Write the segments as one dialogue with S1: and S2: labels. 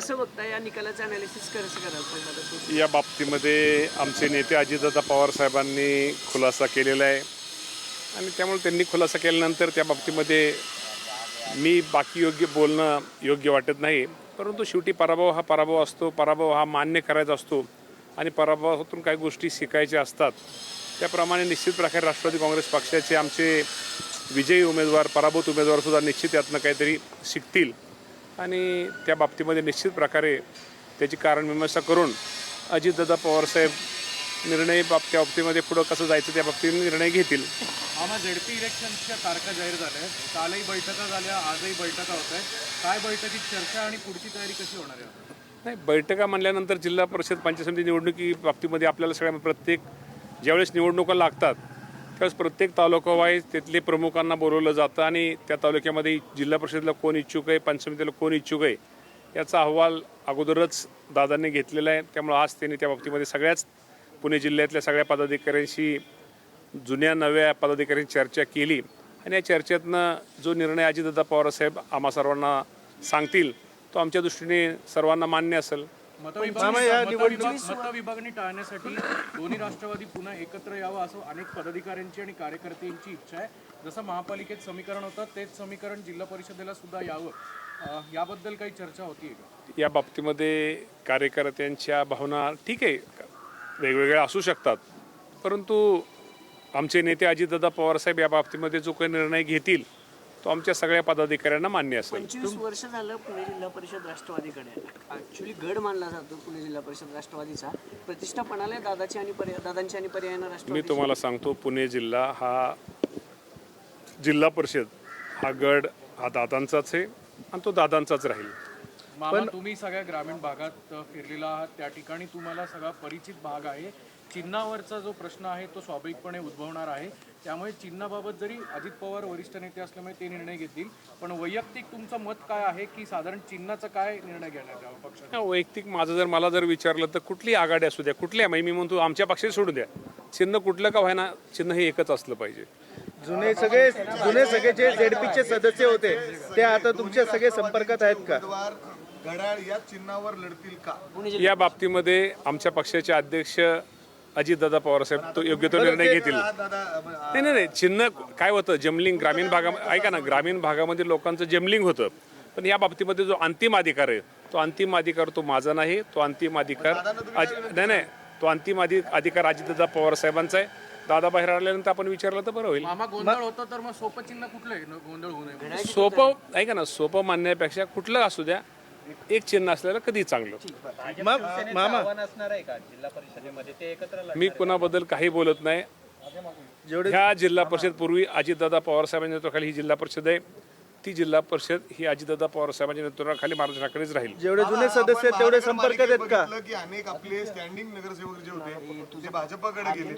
S1: कसं बघता या निकालाचं अनालिसिस कसं कराल पण
S2: या बाबतीमध्ये आमचे नेते अजितदादा पवार साहेबांनी खुलासा केलेला आहे आणि त्यामुळे त्यांनी खुलासा केल्यानंतर त्या बाबतीमध्ये मी बाकी बोलणं योग्य वाटत नाही. परंतु शेवटी पराभव हा पराभव असतो, पराभव हा मान्य करायचा असतो आणि पराभवातून काही गोष्टी शिकायच्या असतात. त्याप्रमाणे निश्चित प्रकारे राष्ट्रवादी काँग्रेस पक्षाचे आमचे विजयी उमेदवार, पराभूत उमेदवारसुद्धा निश्चित यातनं काहीतरी शिकतील आणि त्या बाबतीमध्ये निश्चित प्रकारे त्याची कारणमीमांसा करून अजितदादा पवारसाहेब निर्णय त्या बाबतीमध्ये पुढं कसं जायचं त्या बाबतीत निर्णय घेतील.
S3: आम्हा झेडपी इलेक्शनच्या तारखा जाहीर झाल्या आहेत. कालही बैठका झाल्या, आजही बैठका होत आहेत. काय बैठकीत चर्चा आणि पुढची तयारी कशी होणार आहे?
S2: नाही, बैठका म्हणल्यानंतर जिल्हा परिषद पंचायत समिती निवडणुकी बाबतीमध्ये आपल्याला सगळ्या ज्यावेळेस निवडणुका लागतात त्यावेळेस प्रत्येक तालुका वाईज तिथले प्रमुखांना बोलवलं जातं आणि त्या तालुक्यामध्ये जिल्हा परिषदेला कोण इच्छुक आहे, पंचायत समितीला कोण इच्छुक आहे याचा अहवाल अगोदरच दादांनी घेतलेला आहे. त्यामुळे आज त्यांनी त्या बाबतीमध्ये सगळ्याच पुणे जिल्ह्यातल्या सगळ्या पदाधिकाऱ्यांशी, जुन्या नव्या पदाधिकाऱ्यांशी चर्चा केली आणि या चर्चेतनं जो निर्णय अजितदादा पवारसाहेब आम्हा सर्वांना सांगतील तो आमच्या दृष्टीने सर्वांना मान्य असेल.
S3: मतविभागणी टाळण्यासाठी दोन्ही राष्ट्रवादी पुन्हा एकत्र यावं असं अनेक पदाधिकाऱ्यांची आणि कार्यकर्त्यांची इच्छा आहे. जसं महापालिकेत समीकरण होतं तेच समीकरण जिल्हा परिषदेला सुद्धा यावं, याबद्दल काही चर्चा होती का?
S2: या बाबतीमध्ये कार्यकर्त्यांच्या भावना ठीक आहे, वेगवेगळ्या असू शकतात, परंतु आमचे नेते अजितदादा पवारसाहेब या बाबतीमध्ये जो काही निर्णय घेतील तो आमच्या सगळ्या पदाधिकाऱ्यांना मान्य असेल.
S1: 25 वर्ष झालं पुणे जिल्हा परिषद राष्ट्रवादीकडे. ॲक्च्युली गड मानला जातो पुणे जिल्हा परिषद राष्ट्रवादीचा. प्रतिष्ठा पणाला दादांची आणि पर्यायानं राष्ट्रवादी.
S2: मी तुम्हाला सांगतो, पुणे जिल्हा हा जिल्हा परिषद हा गड हा दादांचाच आहे आणि तो दादांचाच राहील.
S3: मामा, तुम्ही सगळ्या ग्रामीण भागात फिरलेला आहात, त्या ठिकाणी तुम्हाला सगळा परिचित भाग आहे. चिन्हावरचा जो प्रश्न आहे तो स्वाभाविकपणे उद्भवणार आहे. त्यामुळे चिन्हाबाबत जरी अजित पवार वरिष्ठ नेते असल्यामुळे ते निर्णय घेतील, पण वैयक्तिक तुमचं मत काय आहे की साधारण चिन्हाचा काय निर्णय घेण्यात यावा पक्षाने?
S2: वैयक्तिक मला जर विचारलं तर कुठली आघाडी असू द्या, कुठल्या मी म्हणतो आमच्या पक्षात सोडू द्या, चिन्ह कुठलं का व्हायना चिन्ह हे एकच असलं पाहिजे.
S4: जुने सगळे जे झेडपीचे सदस्य होते ते आता तुमच्या सगळे संपर्कात आहेत का?
S5: घड्याळ या चिन्हावर लढतील का?
S2: या बाबतीमध्ये आमच्या पक्षाचे अध्यक्ष अजितदादा पवारसाहेब तो योग्य तो निर्णय घेतील. नाही, चिन्ह काय होतं, जमलिंग ग्रामीण भागामध्ये, ऐका ना, ग्रामीण भागामध्ये लोकांचं जमलिंग होतं, पण या बाबतीमध्ये जो अंतिम अधिकार आहे तो अंतिम अधिकार तो माझा नाही, तो अंतिम अधिकार नाही, तो अंतिम अधिकार अजितदादा पवारसाहेबांचा आहे. दादा बाहेर आल्यानंतर आपण विचारलं तर बरं होईल.
S3: मामा, गोंधळ होतं तर मग सोपं चिन्ह कुठलं आहे? गोंधळ होऊ नये.
S2: सोपं ऐका ना, सोपं मानण्यापेक्षा कुठलं असू द्या, एक चिन्ह असलेलं कधी चांगलं. मी कुणाबद्दल काही बोलत नाही. ह्या जिल्हा परिषद पूर्वी अजितदादा पवारसाहेबांच्या नेतृत्वाखाली ही जिल्हा परिषद आहे, ती जिल्हा परिषद ही अजितदादा पवारसाहेबांच्या नेतृत्वाखाली मार्गदर्शनाकडेच राहील.
S4: जेवढे जुने सदस्य तेवढे संपर्क आहेत का?
S5: की अनेक आपले स्टँडिंग नगरसेवक जे होते ते भाजपकडे गेले.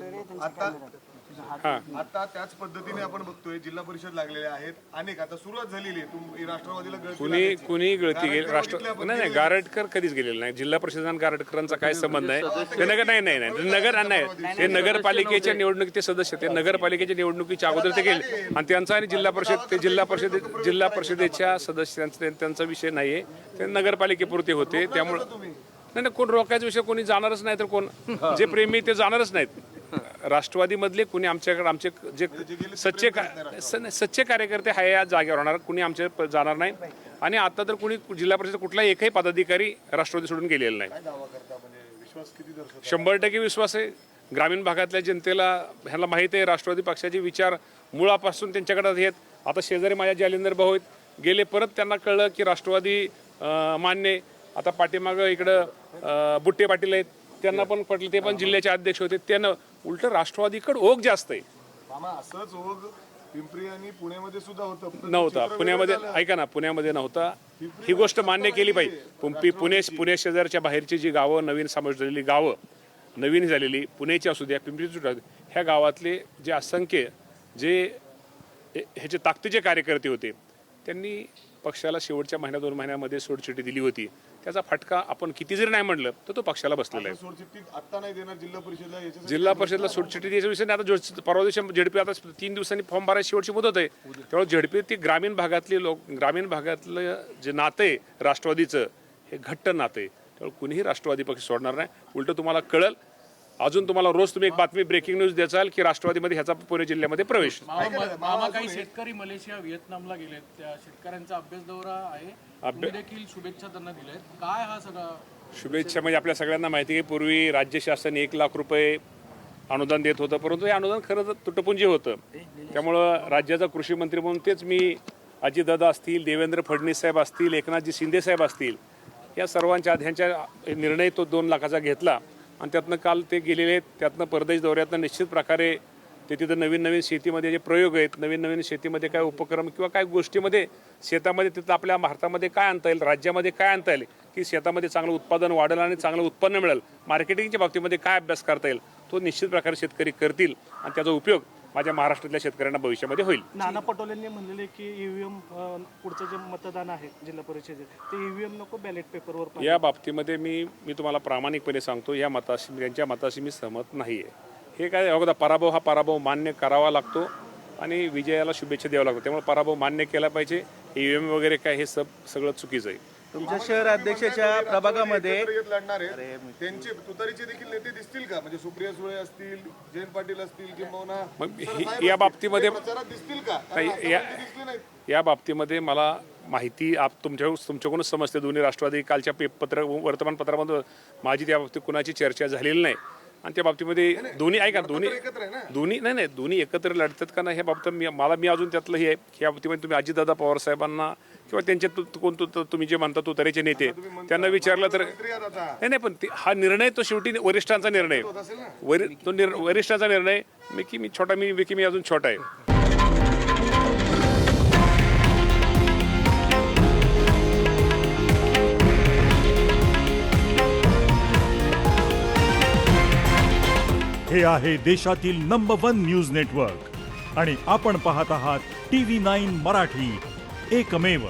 S5: आता त्याच पद्धतीने आपण बघतोय जिल्हा परिषद लागलेले आहेत अनेक. आता सुरुवात झालेली आहे राष्ट्रवादीला.
S2: कुणी गळती गेली नाही, गारटकर कधीच गेलेलं नाही. जिल्हा परिषद आणि गारटकरांचा काय संबंध आहे? ते नगर नाही, ते नगरपालिकेच्या निवडणुकीचे ते सदस्य, ते नगरपालिकेच्या निवडणुकीच्या अगोदर ते गेले आणि त्यांचा आणि जिल्हा परिषदेच्या सदस्यांचा त्यांचा विषय नाहीये, ते नगरपालिकेपुरते होते. त्यामुळे नाही, कोण रोखायचा विषय कोणी जाणारच नाही, तर कोण जे प्रेमी ते जाणारच नाहीत. राष्ट्रवादीमधले कुणी आमचे जे सच्चे कार्यकर्ते आहे या जागेवर होणार, कुणी आमच्या जाणार नाही. आणि आता तर कुणी जिल्हा परिषद कुठलाही एकही पदाधिकारी राष्ट्रवादी सोडून गेलेला नाही. 100% विश्वास आहे. ग्रामीण भागातल्या जनतेला ह्याला माहीत आहे राष्ट्रवादी पक्षाचे विचार मुळापासून त्यांच्याकडे आहेत. आता शेजारी माझ्या जालिंदर भाऊ आहेत, गेले परत त्यांना कळलं की राष्ट्रवादी मान्य. आता पाठीमागं इकडं बुट्टे पाटील आहेत, त्यांना पण पटलं, ते पण जिल्ह्याचे अध्यक्ष होते. त्यानं उलट राष्ट्रवादीकडे ओघ जास्त आहे.
S5: असंच ओघ पिंपरी आणि पुण्यामध्ये सुद्धा
S2: नव्हता. पुण्यामध्ये ऐका ना, पुण्यामध्ये नव्हता. ही गोष्ट मान्य केली पाहिजे. पुणे शेजारच्या बाहेरची जी गावं नवीन समावेश झालेली गावं, नवीन झालेली पुण्याची असू द्या, पिंपरी ह्या गावातले जे असंख्य जे ह्याचे ताकदीचे कार्यकर्ते होते त्यांनी पक्षाला शेवटच्या महिन्या-2 महिन्यामध्ये सोडचिठ्ठी दिली होती. त्याचा फटका आपण किती जरी नाही म्हटलं तर तो पक्षाला बसलेला आहे. जिल्हा परिषदला सोडचिठ्ठी द्यायचा विषय नाही. आता परवा दिवशी झेडपी आता 3 दिवसांनी फॉर्म भरायची शेवटची मुदत आहे. त्यामुळे झेडपी ती ग्रामीण भागातले लोक, ग्रामीण भागातलं जे नातं आहे राष्ट्रवादीचं हे घट्ट नातं आहे. त्यामुळे कुणीही राष्ट्रवादी पक्ष सोडणार नाही. उलटं तुम्हाला कळल, अजून तुम्हाला रोज तुम्ही एक बातमी ब्रेकिंग न्यूज द्याल की राष्ट्रवादीमध्ये ह्याचा पुणे जिल्ह्यामध्ये प्रवेश.
S3: मामा काही शेतकरी मलेशिया व्हिएतनामला गेलेत, त्या शेतकऱ्यांचा अभ्यास दौरा आहे, तुम्ही देखील शुभेच्छा त्यांना दिल्यात. काय हा सगळा
S2: शुभेच्छा म्हणजे आपल्या सगळ्यांना माहिती आहे की पूर्वी राज्य शासन 1 लाख रुपये अनुदान देत होतं, परंतु हे अनुदान खरं तर तुटपुंजी होतं. त्यामुळं राज्याचा कृषी मंत्री म्हणून तेच मी अजितदादा असतील, देवेंद्र फडणवीस साहेब असतील, एकनाथजी शिंदे साहेब असतील, या सर्वांच्या ह्यांच्या निर्णय तो 2 लाखाचा घेतला आणि त्यातनं काल ते गेलेले आहेत. त्यातनं परदेश दौऱ्यातनं निश्चित प्रकारे ते तिथं नवीन नवीन शेतीमध्ये जे प्रयोग आहेत, नवीन नवीन शेतीमध्ये काय उपक्रम किंवा काय गोष्टीमध्ये शेतामध्ये तिथं आपल्या भारतामध्ये काय आणता येईल, राज्यामध्ये काय आणता येईल की शेतामध्ये चांगलं उत्पादन वाढेल आणि चांगलं उत्पन्न मिळेल, मार्केटिंगच्या बाबतीमध्ये काय अभ्यास करता येईल, तो निश्चित प्रकारे शेतकरी करतील आणि त्याचा उपयोग माझ्या महाराष्ट्रातल्या शेतकऱ्यांना भविष्यामध्ये होईल.
S6: नाना पटोलेंनी म्हणलेले की ईव्हीएम पुढचं जे मतदान आहे जिल्हा परिषदेत ते ईव्हीएम नको बॅलेट पेपरवर.
S2: या बाबतीमध्ये मी तुम्हाला प्रामाणिकपणे सांगतो, या मताशी त्यांच्या मताशी मी सहमत नाही आहे. हे काय अगोदर पराभव हा पराभव मान्य करावा लागतो आणि विजयाला शुभेच्छा द्यावं लागतो. त्यामुळे पराभव मान्य केला पाहिजे. ईव्हीएम वगैरे काय हे सगळं चुकीचं आहे.
S4: तुमच्या शहर अध्यक्षाच्या प्रभागामध्ये
S5: एकत्रित लढणार आहेत त्यांचे तुतारीचे देखील नेते दिसतील का? म्हणजे सुप्रिया सुळे असतील, जयंत पाटील असतील किंवा
S2: मग या बाबतीमध्ये
S5: प्रचारात दिसतील का? दिसले नाहीत.
S2: या बाबतीमध्ये मला माहिती तुमच्याकडूनच समजते. दोन्ही राष्ट्रवादी कालच्या वर्तमानपत्रामध्ये माझी त्या बाबतीत कुणाची चर्चा झालेली नाही आणि त्या बाबतीमध्ये दोन्ही ऐका दोन्ही एकत्र लढतात का नाही ह्या बाबतीत मी अजून त्यातलं हे आहे की या बाबतीमध्ये तुम्ही अजितदादा पवार साहेबांना किंवा त्यांचे तुम्ही जे म्हणता तुतारीचे नेते त्यांना विचारलं तर नाही पण हा निर्णय तो शेवटी वरिष्ठांचा निर्णय, वरिष्ठांचा निर्णय. मी अजून छोटा आहे.
S7: हे आहे देशातील नंबर 1 न्यूज नेटवर्क आणि आपण पाहत आहात TV9 मराठी, एकमेव.